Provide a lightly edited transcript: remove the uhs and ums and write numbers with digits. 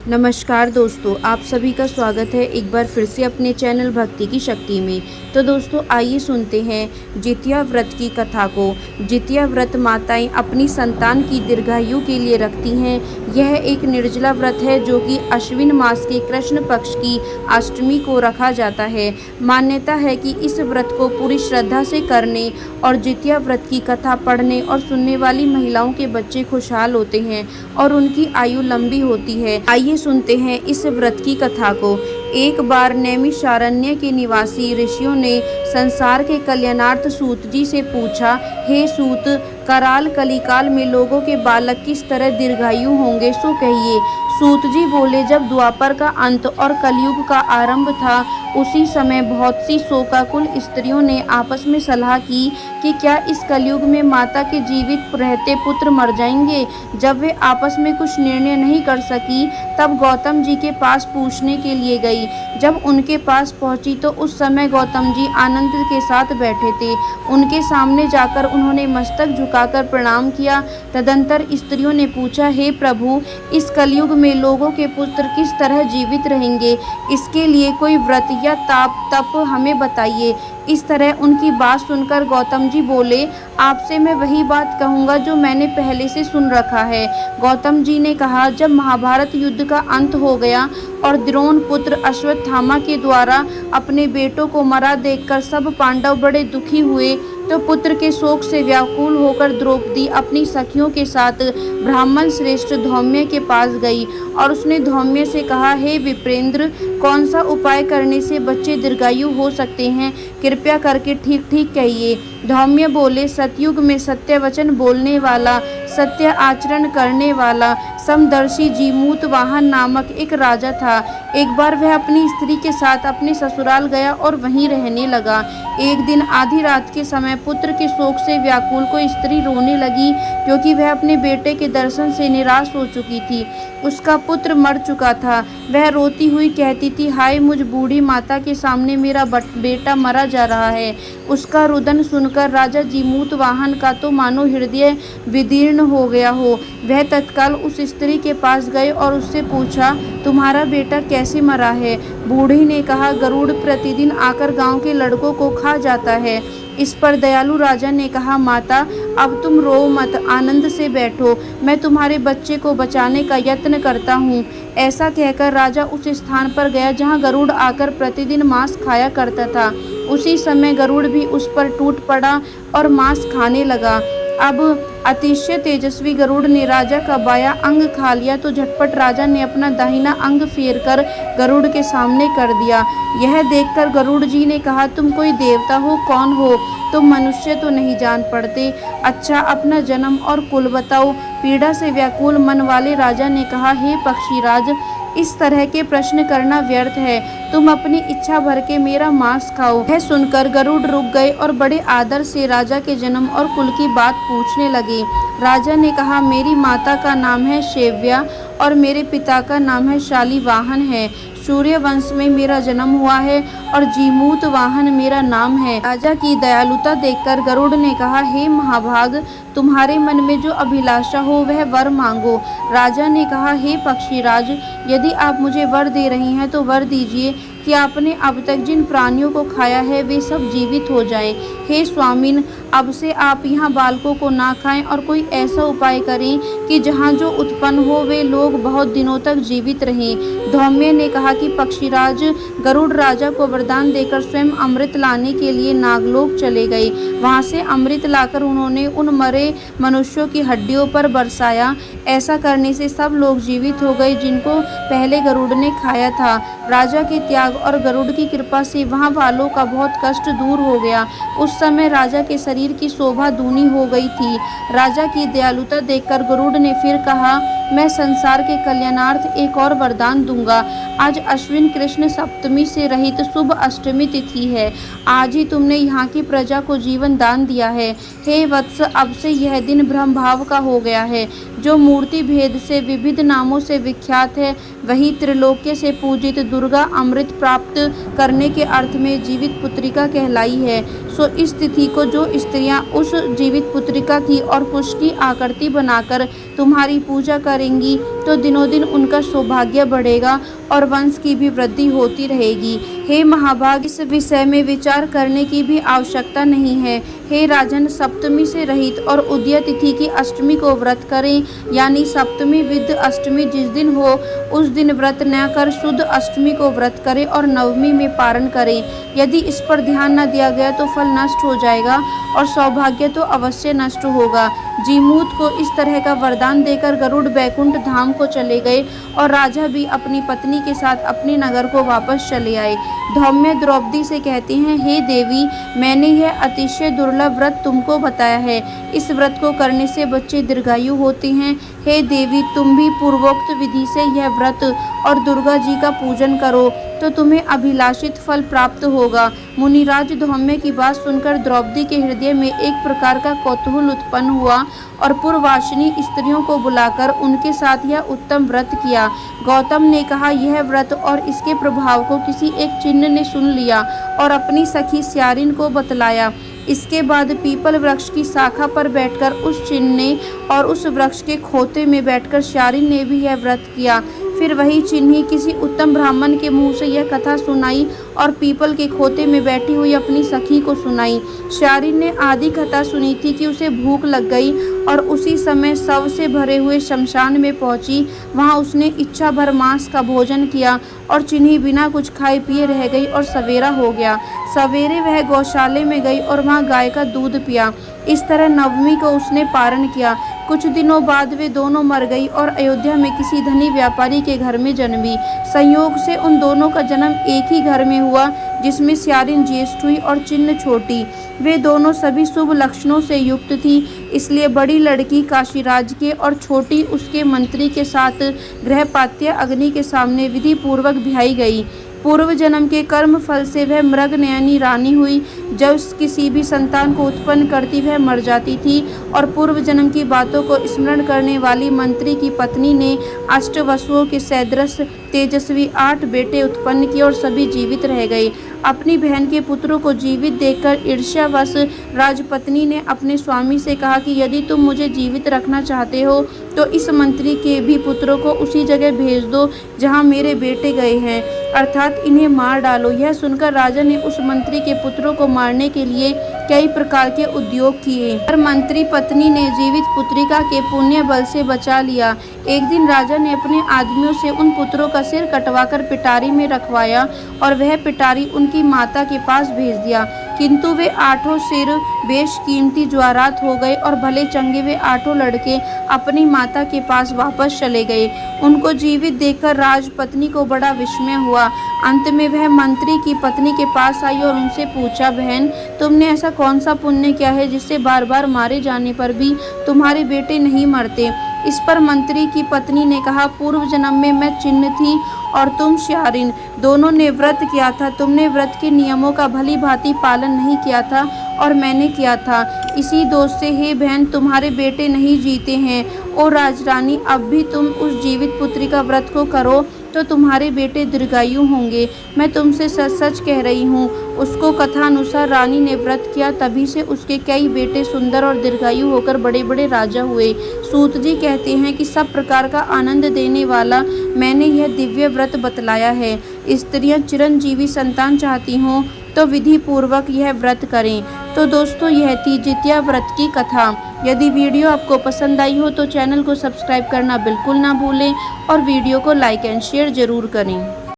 नमस्कार दोस्तों, आप सभी का स्वागत है एक बार फिर से अपने चैनल भक्ति की शक्ति में। तो दोस्तों आइए सुनते हैं जितिया व्रत की कथा को। जितिया व्रत माताएं अपनी संतान की दीर्घायु के लिए रखती हैं। यह एक निर्जला व्रत है जो कि अश्विन मास के कृष्ण पक्ष की अष्टमी को रखा जाता है। मान्यता है कि इस व्रत को पूरी श्रद्धा से करने और जितिया व्रत की कथा पढ़ने और सुनने वाली महिलाओं के बच्चे खुशहाल होते हैं और उनकी आयु लंबी होती है। आइए सुनते हैं इस व्रत की कथा को। एक बार नैमिषारण्य के निवासी ऋषियों ने संसार के कल्याणार्थ सूत जी से पूछा, हे सूत, कराल कलिकाल में लोगों के बालक किस तरह दीर्घायु होंगे, सो कहिए। सूत जी बोले, जब द्वापर का अंत और कलयुग का आरंभ था, उसी समय बहुत सी शोकाकुल स्त्रियों ने आपस में सलाह की कि क्या इस कलयुग में माता के जीवित रहते पुत्र मर जाएंगे। जब वे आपस में कुछ निर्णय नहीं कर सकी, तब गौतम जी के पास पूछने के लिए गई। जब उनके पास पहुंची तो उस समय गौतम जी आनंद के साथ बैठे थे। उनके सामने जाकर उन्होंने मस्तक झुकाकर प्रणाम किया। तदंतर स्त्रियों ने पूछा, हे प्रभु, इस कलयुग में लोगों के पुत्र किस तरह जीवित रहेंगे, इसके लिए कोई व्रत या तप हमें बताइए। इस तरह उनकी बात सुनकर गौतम जी बोले, आपसे मैं वही बात कहूँगा जो मैंने पहले से सुन रखा है। गौतम जी ने कहा, जब महाभारत युद्ध का अंत हो गया और द्रोण पुत्र अश्वत्थामा के द्वारा अपने बेटों को मरा देखकर सब पांडव बड़े दुखी हुए, तो पुत्र के शोक से व्याकुल होकर द्रौपदी अपनी सखियों के साथ ब्राह्मण श्रेष्ठ धौम्य के पास गई और उसने धौम्य से कहा, हे विप्रेंद्र, कौन सा उपाय करने से बच्चे दीर्घायु हो सकते हैं, कृपया करके ठीक ठीक कहिए। धौम्य बोले, सतयुग में सत्य वचन बोलने वाला, सत्य आचरण करने वाला समदर्शी जीमूत वाहन नामक एक राजा था। एक बार वह अपनी स्त्री के साथ अपने ससुराल गया और वहीं रहने लगा। एक दिन आधी रात के समय पुत्र के शोक से व्याकुल को स्त्री रोने लगी, क्योंकि वह अपने बेटे के दर्शन से निराश हो चुकी थी। उसका पुत्र मर चुका था। वह रोती हुई कहती थी, हाय मुझ बूढ़ी माता के सामने मेरा बेटा मरा जा रहा है। उसका रुदन सुनकर राजा जीमूत वाहन का तो मानो हृदय विदीर्ण हो गया हो। वह तत्काल उस स्त्री के पास गए और उससे पूछा, तुम्हारा बेटा कैसे मरा है। बूढ़ी ने कहा, गरुड़ प्रतिदिन आकर गांव के लड़कों को खा जाता है। इस पर दयालु राजा ने कहा, माता, अब तुम रो मत, आनंद से बैठो, मैं तुम्हारे बच्चे को बचाने का यत्न करता हूँ। ऐसा कहकर राजा उस स्थान पर गया जहाँ गरुड़ आकर प्रतिदिन मांस खाया करता था। उसी समय गरुड़ भी उस पर टूट पड़ा और मांस खाने लगा। अब अतिशय तेजस्वी गरुड़ ने राजा का बायां अंग खा लिया, तो झटपट राजा ने अपना दाहिना अंग फेरकर गरुड़ के सामने कर दिया। यह देखकर गरुड़ जी ने कहा, तुम कोई देवता हो, कौन हो, तुम मनुष्य तो नहीं जान पड़ते। अच्छा, अपना जन्म और कुल बताओ। पीड़ा से व्याकुल मन वाले राजा ने कहा, हे पक्षीराज, इस तरह के प्रश्न करना व्यर्थ है, तुम अपनी इच्छा भर के मेरा मांस खाओ। यह सुनकर गरुड़ रुक गए और बड़े आदर से राजा के जन्म और कुल की बात पूछने लगे। राजा ने कहा, मेरी माता का नाम है शेव्या और मेरे पिता का नाम है शालिवाहन है। सूर्य वंश में मेरा जन्म हुआ है और जीमूत वाहन मेरा नाम है। राजा की दयालुता देखकर गरुड़ ने कहा, हे महाभाग, तुम्हारे मन में जो अभिलाषा हो वह वर मांगो। राजा ने कहा, हे पक्षीराज, यदि आप मुझे वर दे रही हैं तो वर दीजिए कि आपने अब तक जिन प्राणियों को खाया है वे सब जीवित हो जाएं। हे स्वामिन, अब से आप यहाँ बालकों को ना खाएं और कोई ऐसा उपाय करें कि जहाँ जो उत्पन्न हो वे लोग बहुत दिनों तक जीवित रहें। धौम्य ने कहा कि पक्षीराज, गरुड़ राजा को वरदान देकर स्वयं अमृत लाने के लिए नागलोक चले गए। वहाँ से अमृत लाकर उन्होंने उन मरे मनुष्यों की हड्डियों पर बरसाया। ऐसा करने से सब लोग जीवित हो गए जिनको पहले गरुड़ ने खाया था। राजा के त्याग और गरुड़ की कृपा से वहाँ वालों का बहुत कष्ट दूर हो गया। उस समय राजा के शरीर की शोभा दूनी हो गई थी। राजा की दयालुता देखकर गरुड़ ने फिर कहा, मैं संसार के कल्याणार्थ एक और वरदान दूंगा। आज अश्विन कृष्ण सप्तमी से रहित शुभ अष्टमी तिथि है। आज ही तुमने यहाँ की प्रजा को जीवन दान दिया है। हे वत्स, अब से यह दिन ब्रह्म भाव का हो गया है। जो मूर्ति भेद से विविध नामों से विख्यात है, वही त्रिलोक्य से पूजित दुर्गा अमृत प्राप्त करने के अर्थ में जीवित पुत्रिका कहलाई है। सो इस तिथि को जो स्त्रियां उस जीवित पुत्रिका की और कुश की आकृति बनाकर तुम्हारी पूजा करेंगी तो दिनों दिन उनका सौभाग्य बढ़ेगा और वंश की भी वृद्धि होती रहेगी। हे महाभाग, इस विषय में विचार करने की भी आवश्यकता नहीं है। हे राजन, सप्तमी से रहित और उदय तिथि की अष्टमी को व्रत करें, यानी सप्तमी विद अष्टमी जिस दिन हो उस दिन व्रत न कर शुद्ध अष्टमी को व्रत करें और नवमी में पारण करें। यदि इस पर ध्यान न दिया गया तो फल नष्ट हो जाएगा और सौभाग्य तो अवश्य नष्ट होगा। जीमूत को इस तरह का वरदान देकर गरुड़ बैकुंठ धाम को चले गए और राजा भी अपनी पत्नी के साथ अपने नगर को वापस चले आए। धौम्य द्रौपदी से कहते हैं, हे देवी, मैंने यह अतिशय दुर्लभ व्रत तुमको बताया है। इस व्रत को करने से बच्चे दीर्घायु होते हैं। हे देवी, तुम भी पूर्वोक्त विधि से यह व्रत और दुर्गा जी का पूजन करो तो तुम्हें अभिलाषित फल प्राप्त होगा। मुनिराज धौम्य की बात सुनकर द्रौपदी के हृदय में एक प्रकार का कौतूहल उत्पन्न हुआ और पूर्ववासिनी स्त्रियों को बुलाकर उनके साथ यह उत्तम व्रत किया। गौतम ने कहा, यह व्रत और इसके प्रभाव को किसी एक चिन्ह ने सुन लिया और अपनी सखी स्यारिन को बतलाया। इसके बाद पीपल वृक्ष की शाखा पर बैठकर उस चिन्ह ने और उस वृक्ष के खोते में बैठकर स्यारिन ने भी यह व्रत किया। फिर वही चिन्ही किसी उत्तम ब्राह्मण के मुंह से यह कथा सुनाई और पीपल के खोते में बैठी हुई अपनी सखी को सुनाई। स्यारिन ने आधी कथा सुनी थी कि उसे भूख लग गई और उसी समय शव से भरे हुए शमशान में पहुंची। वहां उसने इच्छा भर मांस का भोजन किया और चिन्ही बिना कुछ खाए पिए रह गई और सवेरा हो गया। सवेरे वह गौशाले में गई और वहां गाय का दूध पिया। इस तरह नवमी को उसने पारण किया। कुछ दिनों बाद वे दोनों मर गई और अयोध्या में किसी धनी व्यापारी के घर में जन्मी। संयोग से उन दोनों का जन्म एक ही घर में हुआ, जिसमें स्यारिन ज्येष्ठ हुई और चिन्ह छोटी। वे दोनों सभी शुभ लक्षणों से युक्त थी, इसलिए बड़ी लड़की काशीराज के और छोटी उसके मंत्री के साथ गृहपात्य अग्नि के सामने विधि पूर्वक ब्याही गई। पूर्व जन्म के कर्म फल से वह मृगनयनी रानी हुई। जब किसी भी संतान को उत्पन्न करती वह मर जाती थी और पूर्व जन्म की बातों को स्मरण करने वाली मंत्री की पत्नी ने अष्टवसुओं के सदृश तेजस्वी 8 बेटे उत्पन्न किए और सभी जीवित रह गए। अपनी बहन के पुत्रों को जीवित देखकर ईर्ष्यावश राजपत्नी ने अपने स्वामी से कहा कि यदि तुम मुझे जीवित रखना चाहते हो तो इस मंत्री के भी पुत्रों को उसी जगह भेज दो जहां मेरे बेटे गए हैं, अर्थात इन्हें मार डालो। यह सुनकर राजा ने उस मंत्री के पुत्रों को मारने के लिए कई प्रकार के उद्योग किए, पर मंत्री पत्नी ने जीवित पुत्रिका के पुण्य बल से बचा लिया। एक दिन राजा ने अपने आदमियों से उन पुत्रों का सिर कटवाकर पिटारी में रखवाया और वह पिटारी उनकी माता के पास भेज दिया, किंतु वे 8 सिर बेशकीमती ज्वारात हो गए और भले चंगे वे 8 लड़के अपनी माता के पास वापस चले गए। उनको जीवित देखकर राजपत्नी को बड़ा विस्मय हुआ। अंत में वह मंत्री की पत्नी के पास आई और उनसे पूछा, बहन, तुमने ऐसा कौन सा पुण्य किया है जिससे बार बार मारे जाने पर भी तुम्हारे बेटे नहीं मरते? इस पर मंत्री की पत्नी ने कहा, पूर्व जन्म में मैं चिन्ह थी और तुम स्यारिन, दोनों ने व्रत किया था। तुमने व्रत के नियमों का भली भांति पालन नहीं किया था और मैंने किया था। इसी दोष से हे बहन, तुम्हारे बेटे नहीं जीते हैं। ओ राजरानी, अब भी तुम उस जीवित पुत्री का व्रत को करो तो तुम्हारे बेटे दीर्घायु होंगे। मैं तुमसे सच सच कह रही हूँ। उसको कथानुसार रानी ने व्रत किया, तभी से उसके कई बेटे सुंदर और दीर्घायु होकर बड़े बड़े राजा हुए। सूत जी कहते हैं कि सब प्रकार का आनंद देने वाला मैंने यह दिव्य व्रत बतलाया है। स्त्रियां चिरंजीवी संतान चाहती हों तो विधि पूर्वक यह व्रत करें। तो दोस्तों, यह थी जितिया व्रत की कथा। यदि वीडियो आपको पसंद आई हो तो चैनल को सब्सक्राइब करना बिल्कुल ना भूलें और वीडियो को लाइक एंड शेयर ज़रूर करें।